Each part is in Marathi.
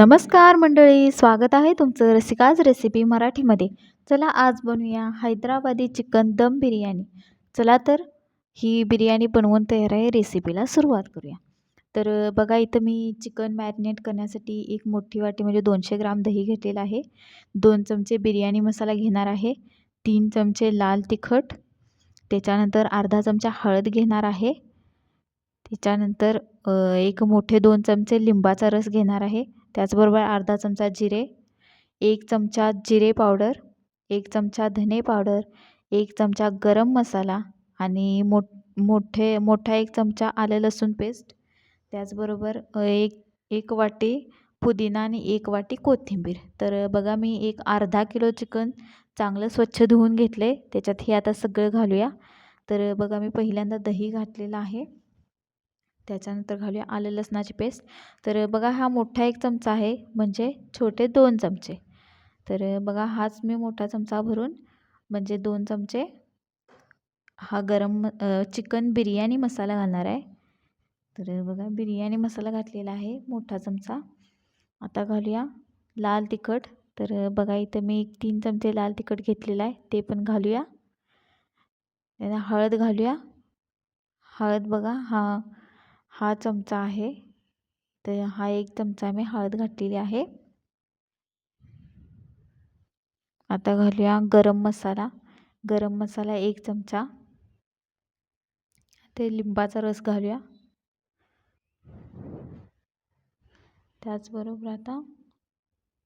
नमस्कार मंडळी, स्वागत आहे तुमचं रसिकाज रेसिपी मराठीमध्ये. चला आज बनवूया हैदराबादी चिकन दम बिर्याणी. चला तर ही बिर्याणी बनवून तयार आहे. रेसिपीला सुरुवात करूया. तर बघा इथं मी चिकन मॅरिनेट करण्यासाठी एक मोठी वाटी म्हणजे 200 ग्राम दही घेतलेलं आहे. 2 चमचे बिर्याणी मसाला घेणार आहे. 3 चमचे लाल तिखट, त्याच्यानंतर अर्धा चमचा हळद घेणार आहे. त्याच्यानंतर एक मोठे 2 चमचे लिंबाचा रस घेणार आहे. त्याचबरोबर अर्धा चमचा जिरे, 1 चमचा जिरे पावडर, 1 चमचा धने पावडर, 1 चमचा गरम मसाला आणि मोठा 1 चमचा आलं लसूण पेस्ट. त्याचबरोबर एक वाटी पुदिना आणि 1 वाटी कोथिंबीर. तर बघा मी एक अर्धा किलो चिकन चांगलं स्वच्छ धुवून घेतले. त्याच्यात हे आता सगळं घालूया. तर बघा मी पहिल्यांदा दही घातलेलं आहे. त्याच्यानंतर घालूया आलं लसणाची पेस्ट. तर बघा हा मोठा 1 चमचा आहे, म्हणजे छोटे 2 चमचे. तर बघा हाच मी मोठा चमचा भरून म्हणजे 2 चमचे हा चिकन बिर्याणी मसाला घालणार आहे. तर बघा बिर्याणी मसाला घातलेला आहे मोठा चमचा. आता घालूया लाल तिखट. तर बघा इथं मी 3 चमचे लाल तिखट घेतलेला आहे, ते पण घालूया. हळद घालूया. हळद बघा हा चमचा आहे, तर हा 1 चमचा मी हळद घातलेली आहे. आता घालूया गरम मसाला. गरम मसाला 1 चमचा. ते लिंबाचा रस घालूया. त्याचबरोबर आता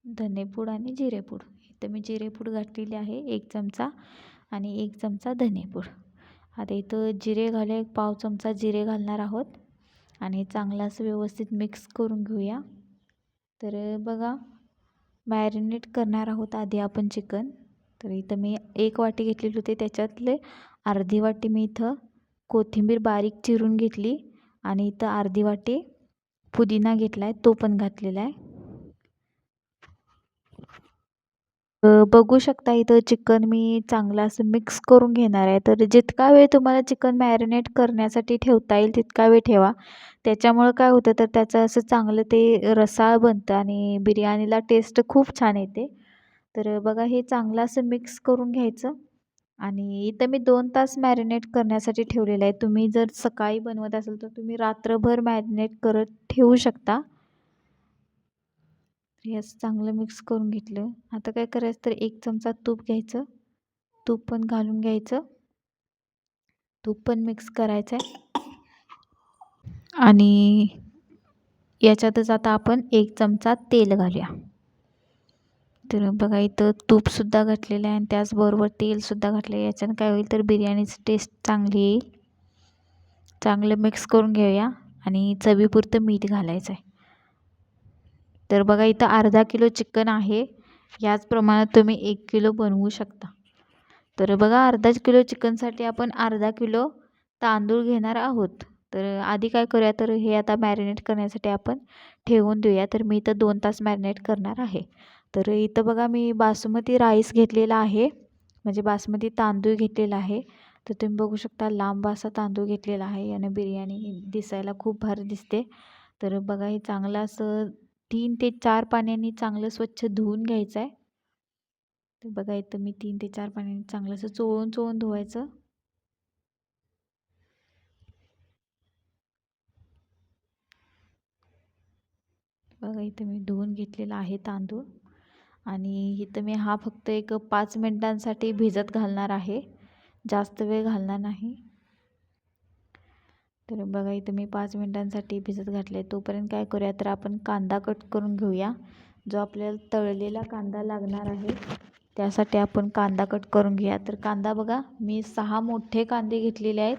धनेपूड आणि जिरेपूड. इथं मी जिरेपूड घातलेली आहे 1 चमचा आणि 1 चमचा धनेपूड. आता इथं जिरे घालूया, 1 पाव चमचा जिरे घालणार आहोत आणि चांगलं असं व्यवस्थित मिक्स करून घेऊया. तर बघा मॅरिनेट करणार आहोत आधी आपण चिकन. तर इथं मी 1 वाटी घेतलेली होती, त्याच्यातले अर्धी वाटी मी इथं कोथिंबीर बारीक चिरून घेतली आणि इथं अर्धी वाटी पुदिना घेतला आहे, तो पण घातलेला आहे. बघू शकता इथं चिकन मी चांगलं असं मिक्स करून घेणार आहे. तर जितका वेळ तुम्हाला चिकन मॅरिनेट करण्यासाठी ठेवता येईल तितका वेळ ठेवा. त्याच्यामुळं काय होतं तर त्याचं असं चांगलं ते रसाळ बनतं आणि बिर्याणीला टेस्ट खूप छान येते. तर बघा हे चांगलं असं मिक्स करून घ्यायचं आणि इथं मी 2 तास मॅरिनेट करण्यासाठी ठेवलेलं आहे. तुम्ही जर सकाळी बनवत असाल तर तुम्ही रात्रभर मॅरिनेट करत ठेवू शकता. हे असं चांगलं मिक्स करून घेतलं. आता काय करायचं तर 1 चमचा तूप घ्यायचं. तूप पण घालून घ्यायचं. तूप पण मिक्स करायचं आहे आणि याच्यातच आता आपण 1 चमचा तेल घालूया. तर बघा इथं तूपसुद्धा घातलेलं आहे आणि त्याचबरोबर तेलसुद्धा घातलं आहे. याच्यानं काय होईल तर बिर्याणीची टेस्ट चांगली येईल. चांगलं मिक्स करून घेऊया आणि चवीपुरतं मीठ घालायचं आहे. तर बघा इथं अर्धा किलो चिकन आहे. याच प्रमाणात तुम्ही 1 किलो बनवू शकता. तर बघा अर्धा किलो चिकनसाठी आपण अर्धा किलो तांदूळ घेणार आहोत. तर आधी काय करूया तर हे आता मॅरिनेट करण्यासाठी आपण ठेवून देऊया. तर मी इथं 2 तास मॅरिनेट करणार आहे. तर इथं बघा मी बासमती राईस घेतलेला आहे, म्हणजे बासमती तांदूळ घेतलेला आहे. तर तुम्ही बघू शकता लांब असा तांदूळ घेतलेला आहे. याने बिर्याणी दिसायला खूप भारी दिसते. तर बघा हे चांगलं असं 3 ते 4 पाण्याने चांगलं स्वच्छ धुवून घ्यायचं आहे. तर बघा इथं मी 3 ते 4 पाण्याने चांगलं असं चोळून धुवायचं. बघा इथं मी धुवून घेतलेला आहे तांदूळ आणि इथं मी हा फक्त एक 5 मिनिटांसाठी भिजत घालणार आहे, जास्त वेळ घालणार नाही. तर बघा इथं मी 5 मिनिटांसाठी भिजत घातले. तोपर्यंत काय करूया तर आपण कांदा कट करून घेऊया. जो आपल्याला तळलेला कांदा लागणार आहे त्यासाठी आपण कांदा कट करून घेऊया. तर कांदा बघा मी 6 मोठे कांदे घेतलेले आहेत.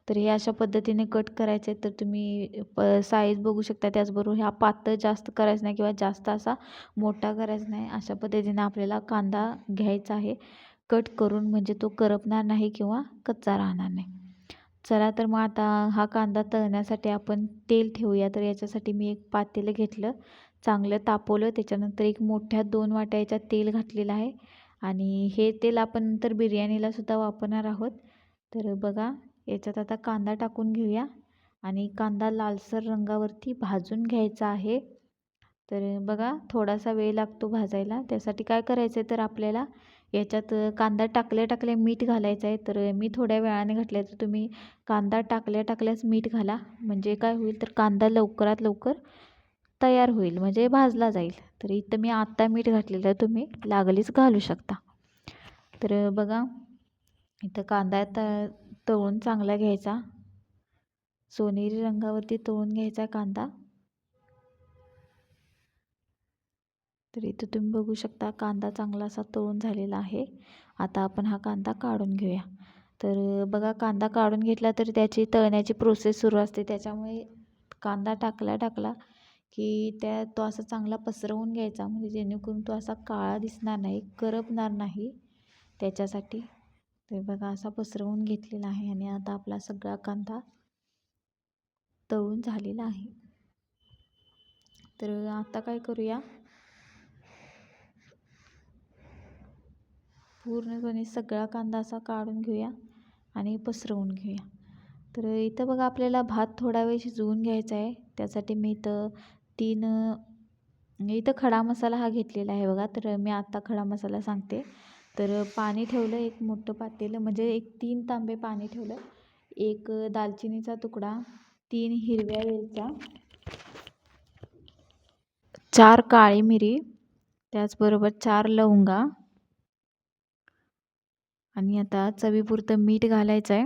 तर हे अशा पद्धतीने कट करायचे आहेत. तर तुम्ही साईज बघू शकता. त्याचबरोबर हा पातळ जास्त करायचा नाही किंवा जास्त असा मोठा करायचा नाही. अशा पद्धतीने आपल्याला कांदा घ्यायचा आहे कट करून, म्हणजे तो करपणार नाही किंवा कच्चा राहणार नाही. चला तर मग आता हा कांदा तळण्यासाठी आपण तेल ठेवूया. तर याच्यासाठी मी एक पातेलं घेतलं, चांगलं तापवलं. त्याच्यानंतर एक मोठ्या 2 वाट्याच्या तेल घातलेलं आहे आणि हे तेल आपण नंतर बिर्याणीला सुद्धा वापरणार आहोत. तर बघा याच्यात आता कांदा टाकून घेऊया आणि कांदा लालसर रंगावरती भाजून घ्यायचा आहे. तर बघा थोडासा वेळ लागतो भाजायला. त्यासाठी काय करायचं आहे तर आपल्याला याच्यात कांदा टाकल्या मीठ घालायचं आहे. तर मी थोड्या वेळाने घातलं तर तुम्ही कांदा टाकल्याच मीठ घाला. म्हणजे काय होईल तर कांदा लवकरात लवकर तयार होईल, म्हणजे भाजला जाईल. तर इथं मी आत्ता मीठ घातलेलं आहे, तुम्ही लागलीच घालू शकता. तर बघा इथं कांदा तळून चांगला घ्यायचा, सोनेरी रंगावरती तळून घ्यायचा कांदा. तर इथं तुम्ही बघू शकता कांदा चांगला असा तळून झालेला आहे. आता आपण हा कांदा काढून घेऊया. तर बघा कांदा काढून घेतला तर त्याची तळण्याची प्रोसेस सुरू असते. त्याच्यामुळे कांदा टाकला की तो असा चांगला पसरवून घ्यायचा, म्हणजे जेणेकरून तो असा काळा दिसणार नाही, करपणार नाही त्याच्यासाठी. तर बघा असा पसरवून घेतलेला आहे आणि आता आपला सगळा कांदा तळून झालेला आहे. तर आता काय करूया, पूर्णपणे सगळा कांदा असा काढून घेऊया आणि पसरवून घेऊया. तर इथं बघा आपल्याला भात थोडा वेळ शिजवून घ्यायचा आहे. त्यासाठी मी इथं खडा मसाला हा घेतलेला आहे बघा. तर मी आत्ता खडा मसाला सांगते. तर पाणी ठेवलं एक मोठं पातेलं, म्हणजे 3 तांबे पाणी ठेवलं. 1 दालचिनीचा तुकडा, 3 हिरव्या वेलच्या, 4 काळी मिरी, त्याचबरोबर 4 लवंगा आणि आता चवीपुरतं मीठ घालायचं आहे.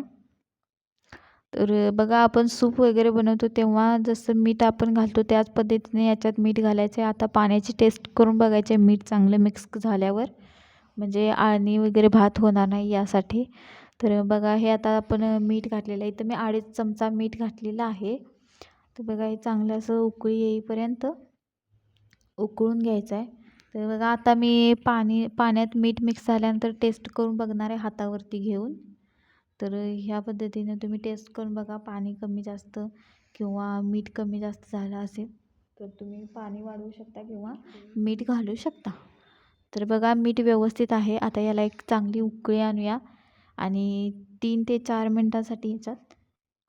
तर बघा आपण सूप वगैरे बनवतो तेव्हा जसं मीठ आपण घालतो त्याच पद्धतीने याच्यात मीठ घालायचं आहे. आता पाण्याची टेस्ट करून बघायचे, मीठ चांगलं मिक्स झाल्यावर, म्हणजे आळणी वगैरे भात होणार नाही यासाठी. तर बघा हे आता आपण मीठ घातलेलं आहे, इथं मी 2.5 चमचा मीठ घातलेलं आहे. तर बघा हे चांगलं असं उकळी येईपर्यंत उकळून घ्यायचं आहे. तर बघा आता मी पाण्यात मीठ मिक्स झाल्यानंतर टेस्ट करून बघणार आहे हातावरती घेऊन. तर ह्या पद्धतीने तुम्ही टेस्ट करून बघा. पाणी कमी जास्त किंवा मीठ कमी जास्त झालं असेल तर तुम्ही पाणी वाढवू शकता किंवा मीठ घालू शकता. तर बघा मीठ व्यवस्थित आहे. आता याला एक चांगली उकळी आणूया आणि 3 ते 4 मिनटांसाठी याच्यात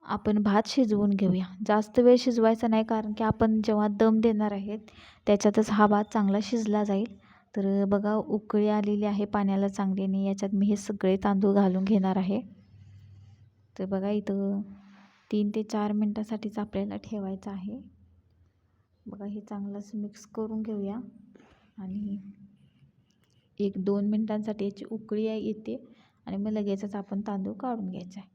आपण भात शिजवून घेऊया. जास्त वेळ शिजवायचा नाही, कारण की आपण जेव्हा दम देणार आहेत त्याच्यातच हा भात चांगला शिजला जाईल. तर बघा उकळी आलेली आहे पाण्याला चांगली आणि याच्यात मी हे सगळे तांदूळ घालून घेणार आहे. तर बघा इथं 3 ते 4 मिनटासाठीच आपल्याला ठेवायचं आहे. बघा हे चांगलं असं मिक्स करून घेऊया आणि 1-2 मिनटांसाठी याची उकळी येते आणि मग लगेचच आपण तांदूळ काढून घ्यायचा आहे.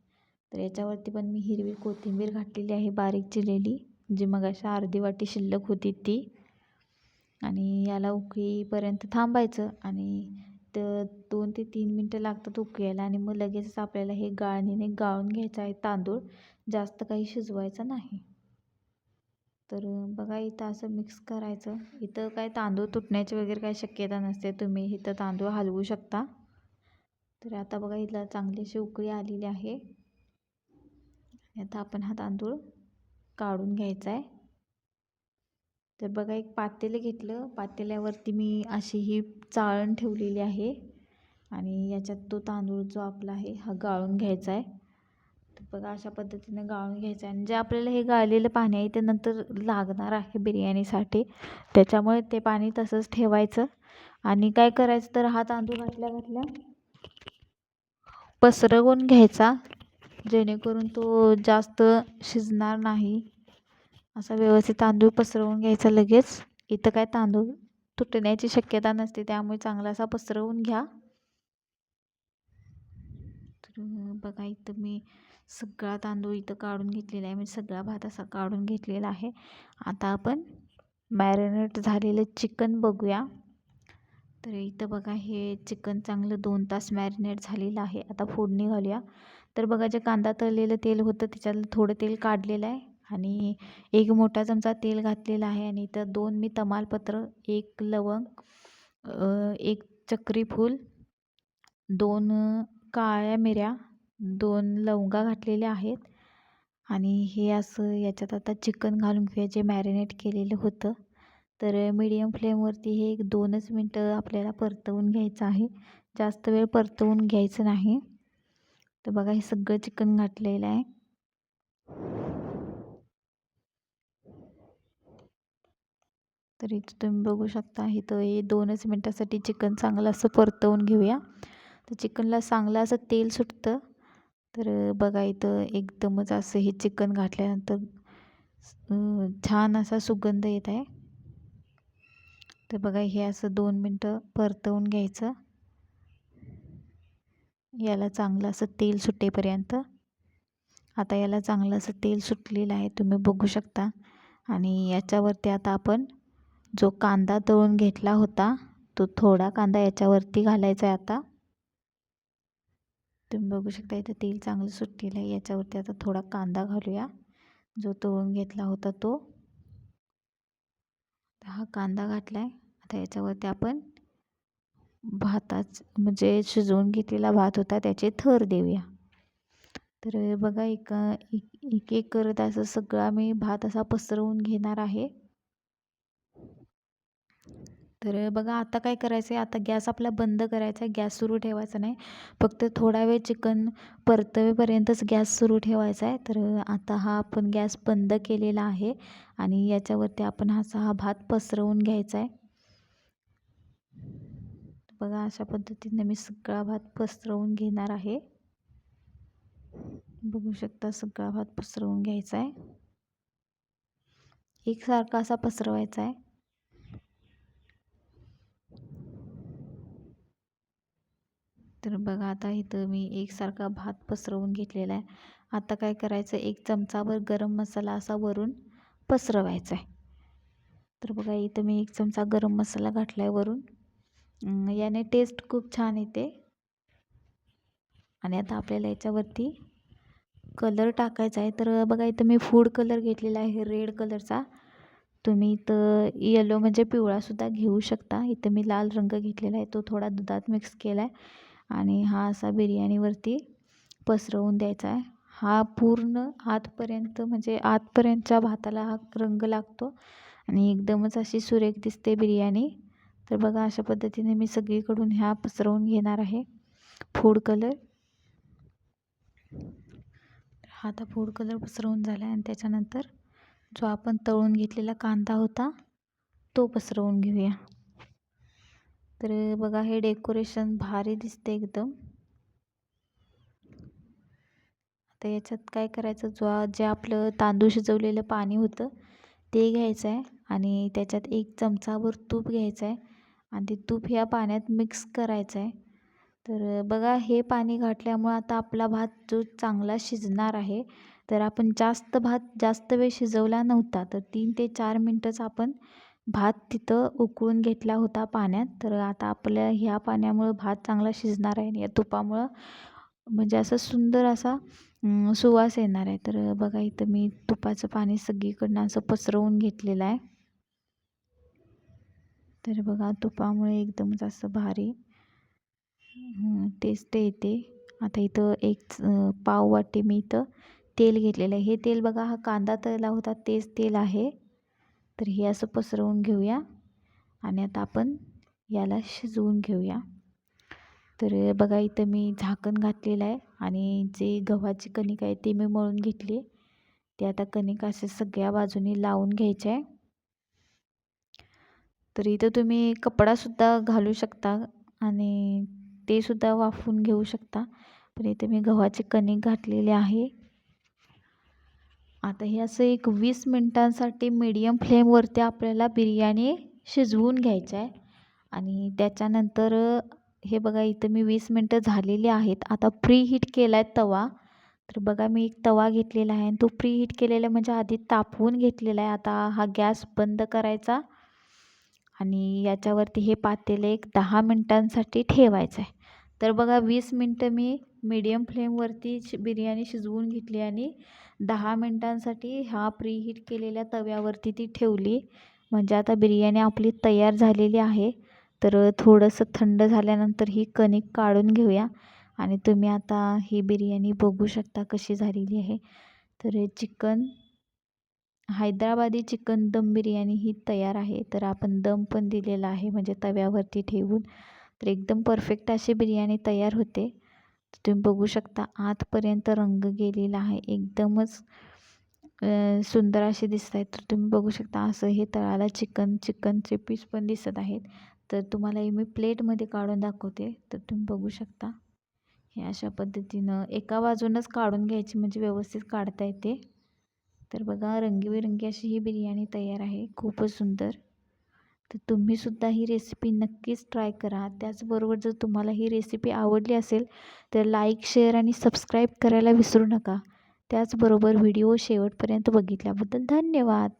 तर याच्यावरती पण मी हिरवी कोथिंबीर घातलेली आहे बारीक चिरलेली, जी मग अशा अर्धी वाटी शिल्लक होती ती. आणि याला उकळीपर्यंत थांबायचं आणि 2 ते 3 मिनटं लागतात उकळायला आणि मग लगेचच आपल्याला हे गाळणीने गाळून घ्यायचं आहे तांदूळ, जास्त काही शिजवायचं नाही. तर बघा इथं असं मिक्स करायचं. इथं काय तांदूळ तुटण्याची वगैरे काही शक्यता नसते, तुम्ही इथं तांदूळ हलवू शकता. तर आता बघा इथला चांगली अशी उकळी आलेली आहे. आता आपण हा तांदूळ काढून घ्यायचा आहे. तर बघा एक पातेलं घेतलं, पातेल्यावरती मी अशी ही चाळण ठेवलेली आहे आणि याच्यात तो तांदूळ जो आपला आहे हा गाळून घ्यायचा आहे. तर बघा अशा पद्धतीने गाळून घ्यायचं आहे आणि जे आपल्याला हे गाळलेलं पाणी आहे ते नंतर लागणार आहे बिर्याणीसाठी, त्याच्यामुळे ते पाणी तसंच ठेवायचं आणि काय करायचं तर हा तांदूळ घातल्या पसरवून घ्यायचा, जेणेकरून तो जास्त शिजणार नाही. असा व्यवस्थित तांदूळ पसरवून घ्यायचा लगेच. इथं काय तांदूळ तुटण्याची शक्यता नसते, त्यामुळे चांगला असा पसरवून घ्या. तर बघा इथं मी सगळा तांदूळ इथं काढून घेतलेला आहे, म्हणजे सगळा भात असा काढून घेतलेला आहे. आता आपण मॅरिनेट झालेलं चिकन बघूया. तर इथं बघा हे चिकन चांगलं 2 तास मॅरिनेट झालेलं आहे. आता फोडणी घालूया. तर बघा जे कांदा तळलेलं तेल होतं त्याच्यातलं थोडं तेल काढलेलं आहे आणि 1 मोठा चमचा तेल घातलेला आहे आणि इथं 2 मी तमालपत्र, 1 लवंग, 1 चक्री फूल, 2 काळ्या मिऱ्या, 2 लवंगा घातलेल्या आहेत आणि हे असं याच्यात आता चिकन घालून घेऊया जे मॅरिनेट केलेलं होतं. तर मीडियम फ्लेमवरती हे 2च मिनटं आपल्याला परतवून घ्यायचं आहे, जास्त वेळ परतवून घ्यायचं नाही. तर बघा हे सगळं चिकन घातलेलं आहे. तर इथं तुम्ही बघू शकता इथं हे 2च मिनटासाठी चिकन चांगलं असं परतवून घेऊया. तर चिकनला चांगलं असं तेल सुटतं. तर बघा इथं एकदमच असं हे चिकन घातल्यानंतर छान असा सुगंध येत आहे. तर बघा हे असं 2 मिनटं परतवून घ्यायचं. याला चांगलं असं तेल सुटेपर्यंत. आता याला चांगलं असं तेल सुटलेलं आहे तुम्ही बघू शकता. आणि याच्यावरती आता आपण जो कांदा तळून घेतला होता तो थोडा कांदा याच्यावरती घालायचा आहे आता. तुम्ही बघू शकता इथं तेल चांगलं सुटलेलं आहे. याच्यावरती आता थोडा कांदा घालूया जो तळून घेतला होता तो. हा कांदा घातला आहे. आता याच्यावरती आपण म्हणजे शिजवून घेतलेला भात होता त्याचे थर देऊया. तर बघा एक एक करत असं सगळा मी भात असा पसरवून घेणार आहे. तर बघा आता काय करायचं आहे, आता गॅस आपला बंद करायचा आहे. गॅस सुरू ठेवायचा नाही. फक्त थोडा वेळ चिकन परतवेपर्यंतच गॅस सुरू ठेवायचा आहे. तर आता हा आपण गॅस बंद केलेला आहे आणि याच्यावरती आपण हा भात पसरवून घ्यायचा आहे. बघा अशा पद्धतीने मी सगळा भात पसरवून घेणार आहे. बघू शकता सगळा भात पसरवून घ्यायचा आहे. एकसारखा असा पसरवायचा आहे. तर बघा आता इथं मी एकसारखा भात पसरवून घेतलेला आहे. आता काय करायचं, 1 चमचाभर गरम मसाला असा वरून पसरवायचा आहे. तर बघा इथं मी 1 चमचा गरम मसाला घातला आहे वरून. याने टेस्ट खूप छान येते. आणि आता आपल्याला याच्यावरती कलर टाकायचा आहे. तर बघा इथं मी फूड कलर घेतलेला आहे रेड कलरचा. तुम्ही इथं येलो म्हणजे पिवळासुद्धा घेऊ शकता. इथं मी लाल रंग घेतलेला आहे, तो थोडा दुधात मिक्स केला आहे आणि हा असा बिर्याणीवरती पसरवून द्यायचा आहे. हा पूर्ण आतपर्यंत म्हणजे आतपर्यंतच्या भाताला हा रंग लागतो आणि एकदमच अशी सुरेख दिसते बिर्याणी. तर बघा अशा पद्धतीने मी सगळीकडून ह्या पसरवून घेणार आहे फूड कलर. हा आता फूड कलर पसरवून झाला आहे आणि त्याच्यानंतर जो आपण तळून घेतलेला कांदा होता तो पसरवून घेऊया. तर बघा हे डेकोरेशन भारी दिसते एकदम. आता याच्यात काय करायचं, जे आपलं तांदूळ शिजवलेलं पाणी होतं ते घ्यायचं आहे आणि त्याच्यात 1 चमचाभर तूप घ्यायचं आहे आणि ते तूप ह्या पाण्यात मिक्स करायचं आहे. तर बघा हे पाणी घातल्यामुळं आता आपला भात जो चांगला शिजणार आहे. तर आपण जास्त वेळ शिजवला नव्हता, तर 3 ते 4 मिनटंच आपण भात तिथं उकळून घेतला होता पाण्यात. तर आता आपल्या ह्या पाण्यामुळं भात चांगला शिजणार आहे आणि या तुपामुळं म्हणजे असा सुंदर असा सुवास येणार आहे. तर बघा इथं मी तुपाचं पाणी सगळीकडनं असं पसरवून घेतलेलं आहे. तर बघा तुपामुळे एकदमच असं भारी टेस्ट येते. आता इथं एक पाव वाटी मी इथं तेल घेतलेलं आहे. हे तेल बघा हा कांदा तळला होता तेच तेल आहे. तर हे असं पसरवून घेऊया आणि आता आपण याला शिजवून घेऊया. तर बघा इथं मी झाकण घातलेलं आहे आणि जे गव्हाची कणिक आहे ती मी मळून घेतली. ते आता कणिक असे सगळ्या बाजूनी लावून घ्यायचे आहे. तर इथं तुम्ही कपडासुद्धा घालू शकता आणि ते सुद्धा वाफवून घेऊ शकता. पण इथे मी गव्हाची कणिक घातलेली आहे. आता हे असं एक 20 मिनटांसाठी मीडियम फ्लेमवरती आपल्याला बिर्याणी शिजवून घ्यायचं आहे आणि त्याच्यानंतर हे बघा इथं मी 20 मिनटं झालेली आहेत. आता प्री हीट केला आहे तवा. तर बघा मी एक तवा घेतलेला आहे आणि तो प्री हीट केलेला म्हणजे आधी तापवून घेतलेला आहे. आता हा गॅस बंद करायचा आणि याच्यावरती हे पातेलं एक 10 मिनटांसाठी ठेवायचं आहे. तर बघा 20 मिनटं मी मीडियम फ्लेमवरती बिर्याणी शिजवून घेतली आणि 10 मिनटांसाठी हा प्रीहीट केलेल्या तव्यावरती ती ठेवली. म्हणजे आता बिर्याणी आपली तयार झालेली आहे. तर थोडंसं थंड झाल्यानंतर ही कणिक काढून घेऊया आणि तुम्ही आता ही बिर्याणी बघू शकता कशी झालेली आहे. तर हैदराबादी चिकन दम बिर्याणी ही तयार आहे. तर आपण दम पण दिलेला आहे म्हणजे तव्यावरती ठेवून. तर एकदम परफेक्ट अशी बिर्याणी तयार होते. तुम्ही बघू शकता आतपर्यंत रंग गेलेला आहे. एकदमच सुंदर असे दिसत आहेत. तर तुम्ही बघू शकता असं हे तळाला चिकनचे पीस पण दिसत आहेत. तर तुम्हाला हे मी प्लेटमध्ये काढून दाखवते. तर तुम्ही बघू शकता हे अशा पद्धतीनं एका बाजूनच काढून घ्यायची म्हणजे व्यवस्थित काढता येते. तर बघा रंगीबेरंगी अशी ही बिर्याणी तयार आहे. खूपच सुंदर. तर तुम्हीसुद्धा ही रेसिपी नक्कीच ट्राय करा. त्याचबरोबर जर तुम्हाला ही रेसिपी आवडली असेल तर लाईक, शेअर आणि सबस्क्राईब करायला विसरू नका. त्याचबरोबर व्हिडिओ शेवटपर्यंत बघितल्याबद्दल धन्यवाद.